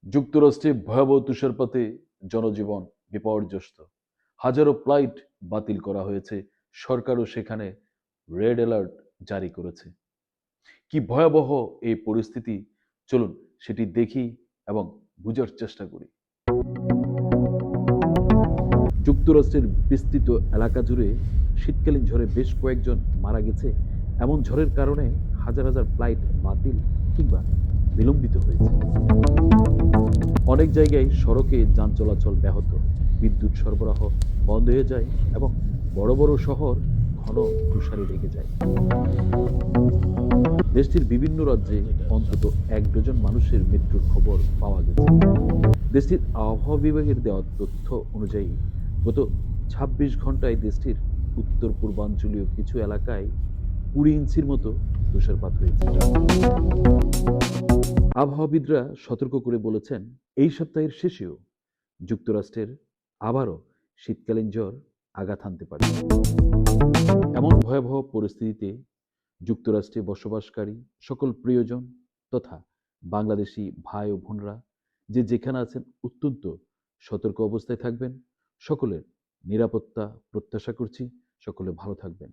যুক্তরাষ্ট্রে ভয়াবহ তুষারপাতে জনজীবন বিপর্যস্ত। হাজারো ফ্লাইট বাতিল করা হয়েছে। সরকারও সেখানে রেড অ্যালার্ট জারি করেছে। কি ভয়াবহ এই পরিস্থিতি, চলুন সেটি দেখি এবং বুঝার চেষ্টা করি। যুক্তরাষ্ট্রের বিস্তৃত এলাকা জুড়ে শীতকালীন ঝড়ে বেশ কয়েকজন মারা গেছে। এমন ঝড়ের কারণে হাজার হাজার ফ্লাইট বাতিল কিংবা বিলম্বিত হয়েছে। অনেক জায়গায় সড়কে যান চলাচল ব্যাহত, বিদ্যুৎ সরবরাহ বন্ধ হয়ে যায় এবং বড় বড় শহর ঘন তুষারে ঢেকে যায়। দেশটির বিভিন্ন রাজ্যে অন্তত 1 ডজন মানুষের মৃত্যুর খবর পাওয়া গেছে। দেশটির আবহাওয়া বিভাগের দেওয়া তথ্য অনুযায়ী গত 26 ঘন্টায় দেশটির উত্তর পূর্বাঞ্চলীয় কিছু এলাকায় 20 ইঞ্চির মতো তুষারপাত হয়েছে। আবহাওয়াবিদরা সতর্ক করে বলেছেন, এই সপ্তাহের শেষেও যুক্তরাষ্ট্রের আবারও শীতকালীন ঝড় আঘাত হানতে পারে। এমন ভয়াবহ পরিস্থিতিতে যুক্তরাষ্ট্রে বসবাসকারী সকল প্রিয়জন তথা বাংলাদেশি ভাই ও বোনরা যে যেখানে আছেন অত্যন্ত সতর্ক অবস্থায় থাকবেন। সকলের নিরাপত্তা প্রত্যাশা করছি। সকলে ভালো থাকবেন।